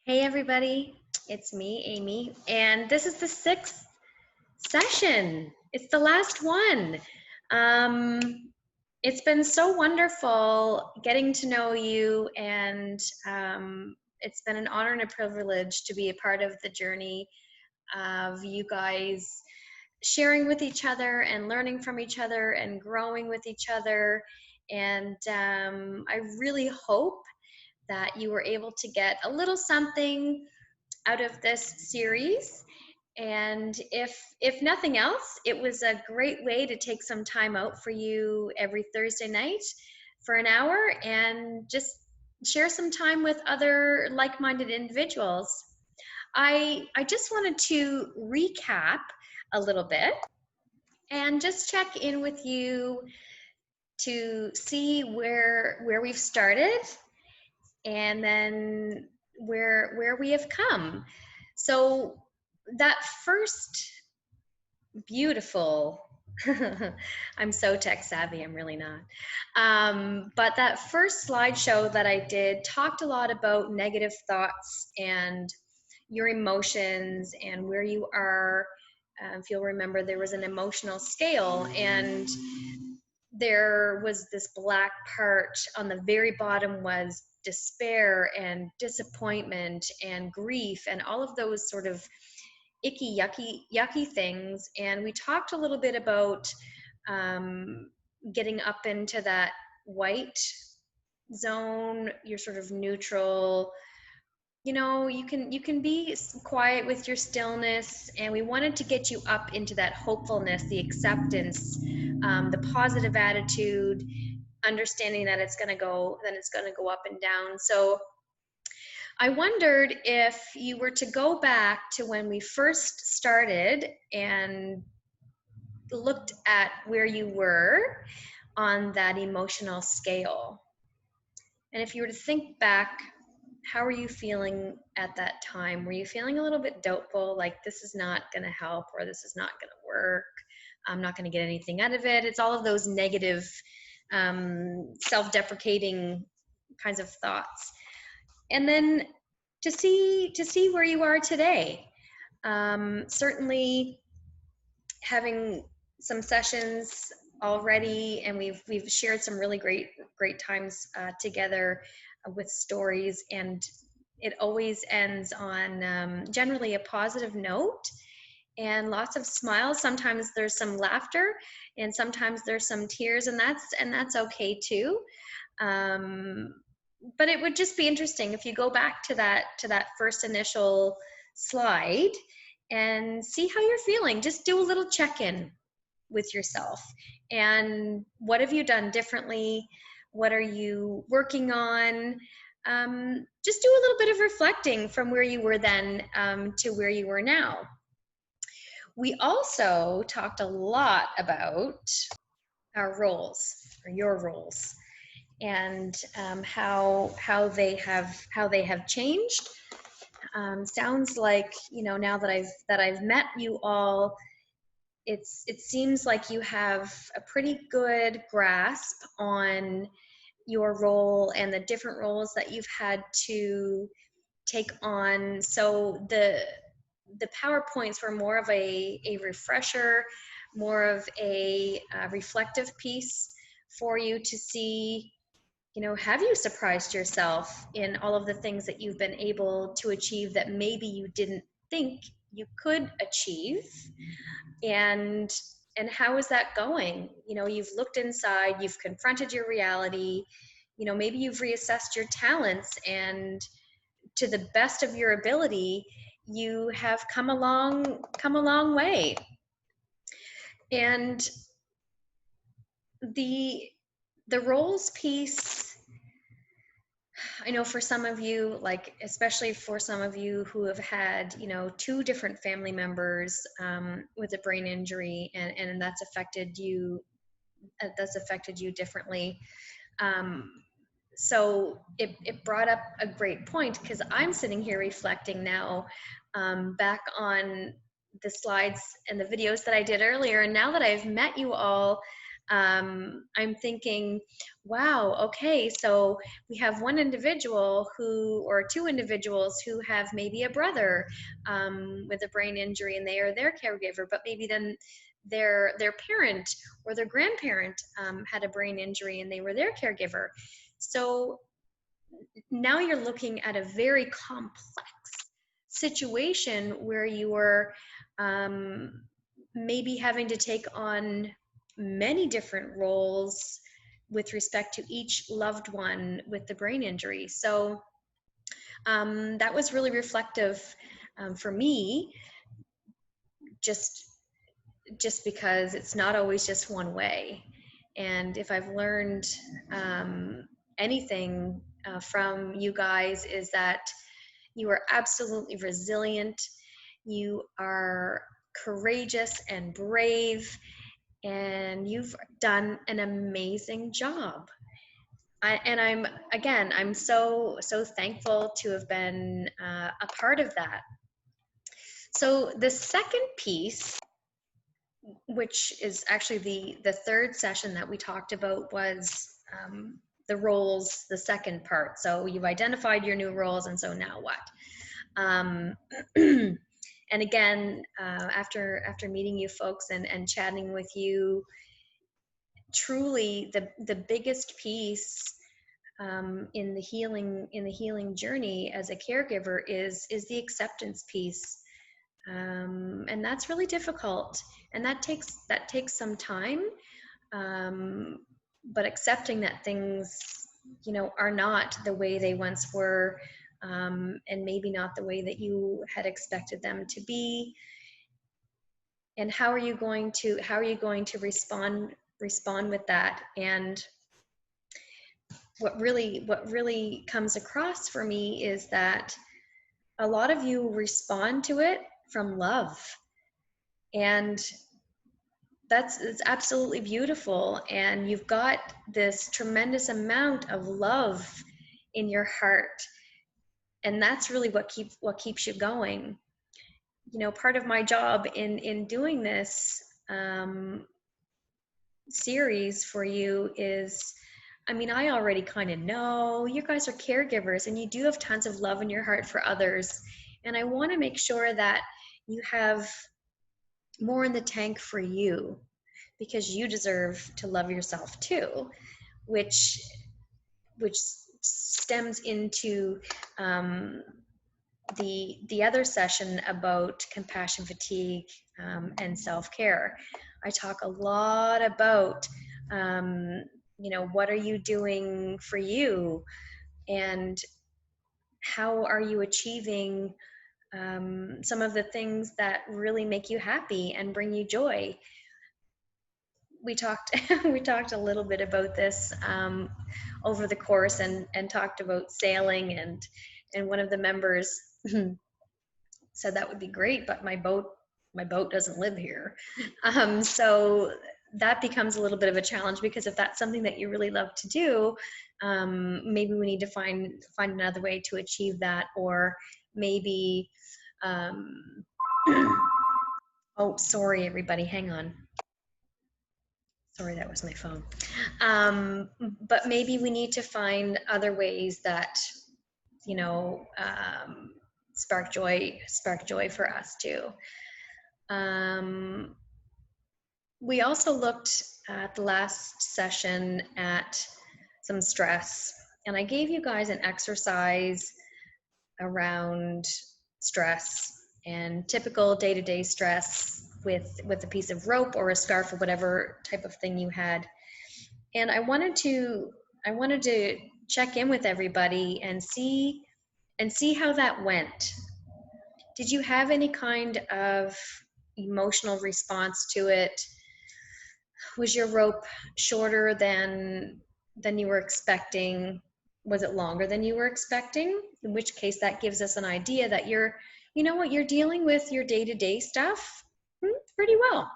Hey everybody, it's me, Amy, and this is the sixth session. It's the last one. Um, it's been so wonderful getting to know you, and it's been an honor and a privilege to be a part of the journey of you guys sharing with each other and learning from each other and growing with each other. And I really hope that you were able to get a little something out of this series. And if nothing else, it was a great way to take some time out for you every Thursday night for an hour and just share some time with other like-minded individuals. I just wanted to recap a little bit and just check in with you to see where we've started and then where we have come. So that first beautiful I'm so tech savvy, I'm really not. But that first slideshow that I did talked a lot about negative thoughts and your emotions and where you are. If you'll remember, there was an emotional scale, and there was this black part on the very bottom was despair and disappointment and grief and all of those sort of icky, yucky things. And we talked a little bit about getting up into that white zone, your sort of neutral. You can be quiet with your stillness, and we wanted to get you up into that hopefulness, the acceptance, the positive attitude, understanding that it's going to go up and down. So I wondered if you were to go back to when we first started and looked at where you were on that emotional scale, and if you were to think back, how were you feeling at that time? Were you feeling a little bit doubtful, like this is not going to help, or this is not going to work, I'm not going to get anything out of it? It's all of those negative, self-deprecating kinds of thoughts. And then to see where you are today. Certainly having some sessions already, and we've shared some really great times together with stories, and it always ends on generally a positive note and lots of smiles. Sometimes there's some laughter, and sometimes there's some tears, and that's okay too. But it would just be interesting if you go back to that first initial slide and see how you're feeling. Just do a little check-in with yourself. And what have you done differently? What are you working on? Just do a little bit of reflecting from where you were then to where you are now. We also talked a lot about our roles, or your roles, and how they have changed. Sounds like, now that I've met you all, it seems like you have a pretty good grasp on your role and the different roles that you've had to take on. So the PowerPoints were more of a refresher, more of a reflective piece for you to see, have you surprised yourself in all of the things that you've been able to achieve that maybe you didn't think you could achieve? And how is that going? You've looked inside, you've confronted your reality, maybe you've reassessed your talents, and to the best of your ability, you have come a long way. And the roles piece, I know for some of you, like especially for some of you who have had, two different family members with a brain injury, and that's affected you differently. So it brought up a great point, because I'm sitting here reflecting now back on the slides and the videos that I did earlier, and now that I've met you all, I'm thinking, wow, okay, so we have one individual who, or two individuals who have maybe a brother with a brain injury and they are their caregiver, but maybe then their parent or their grandparent had a brain injury and they were their caregiver. So now you're looking at a very complex situation where you are maybe having to take on many different roles with respect to each loved one with the brain injury. So that was really reflective for me, just because it's not always just one way. And if I've learned anything from you guys, is that you are absolutely resilient, you are courageous and brave, and you've done an amazing job. I'm so thankful to have been a part of that. So the second piece, which is actually the third session that we talked about, was the roles, the second part. So you've identified your new roles, and so now what? And again, after meeting you folks and chatting with you, truly the biggest piece in the healing journey as a caregiver is the acceptance piece, and that's really difficult, and that takes some time, but accepting that things are not the way they once were, and maybe not the way that you had expected them to be, and how are you going to respond with that. And what really comes across for me is that a lot of you respond to it from love, and it's absolutely beautiful, and you've got this tremendous amount of love in your heart, and that's really what keeps you going. Part of my job in doing this series for you is, I already kind of know you guys are caregivers and you do have tons of love in your heart for others, and I want to make sure that you have more in the tank for you, because you deserve to love yourself too, which stems into the other session about compassion fatigue and self-care. I talk a lot about what are you doing for you, and how are you achieving some of the things that really make you happy and bring you joy. We talked a little bit about this over the course, and talked about sailing, and one of the members said that would be great, but my boat doesn't live here. So that becomes a little bit of a challenge, because if that's something that you really love to do, maybe we need to find another way to achieve that, or maybe oh, sorry everybody, hang on. Sorry, that was my phone. But maybe we need to find other ways that, spark joy for us too. We also looked at the last session at some stress, and I gave you guys an exercise around stress and typical day-to-day stress with a piece of rope or a scarf or whatever type of thing you had. And I wanted to check in with everybody and see how that went. Did you have any kind of emotional response to it? Was your rope shorter than you were expecting? Was it longer than you were expecting? In which case that gives us an idea that you're dealing with your day-to-day stuff pretty well.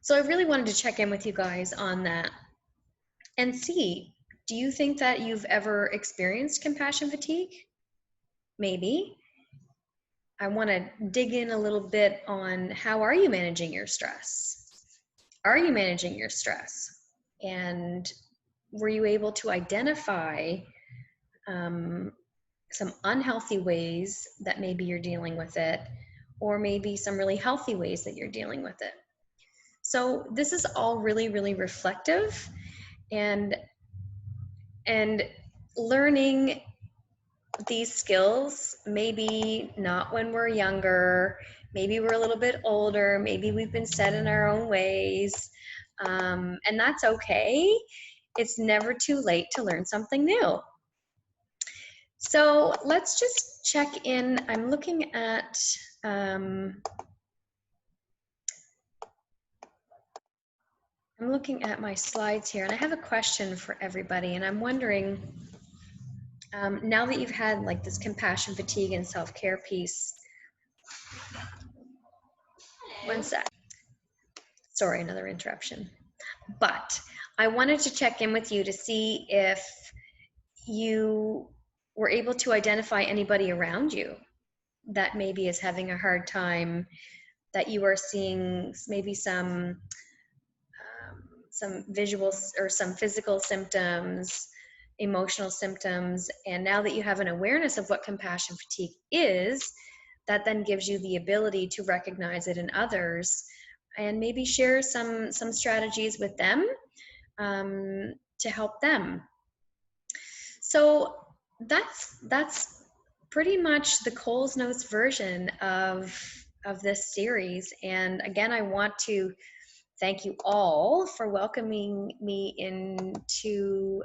So I really wanted to check in with you guys on that and see, do you think that you've ever experienced compassion fatigue? Maybe. I want to dig in a little bit on, how are you managing your stress? Are you managing your stress? And were you able to identify some unhealthy ways that maybe you're dealing with it, or maybe some really healthy ways that you're dealing with it? So this is all really, really reflective, and learning these skills, maybe not when we're younger, maybe we're a little bit older, maybe we've been set in our own ways, and that's okay. It's never too late to learn something new. So let's just check in. I'm looking at my slides here, and I have a question for everybody, and I'm wondering, now that you've had like this compassion fatigue and self-care piece, one sec. Sorry, another interruption. But I wanted to check in with you to see if you were able to identify anybody around you that maybe is having a hard time, that you are seeing maybe some visual or some physical symptoms, emotional symptoms. And now that you have an awareness of what compassion fatigue is, that then gives you the ability to recognize it in others and maybe share some strategies with them to help them. So that's pretty much the Coles Notes version of this series. And again, I want to thank you all for welcoming me into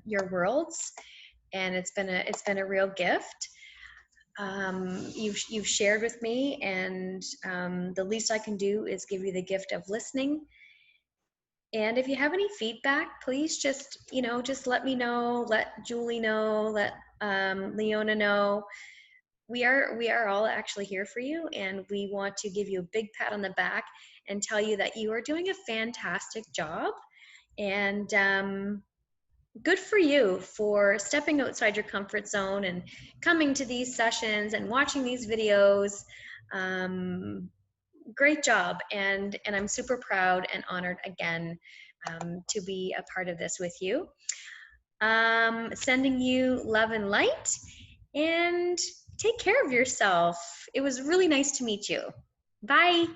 your worlds, and it's been a real gift. You've shared with me, and the least I can do is give you the gift of listening. And if you have any feedback, please just let me know, let Julie know, let Leona know. We are all actually here for you, and we want to give you a big pat on the back and tell you that you are doing a fantastic job, and good for you for stepping outside your comfort zone and coming to these sessions and watching these videos. Great job, and I'm super proud and honored again to be a part of this with you. Sending you love and light, and take care of yourself. It was really nice to meet you. Bye.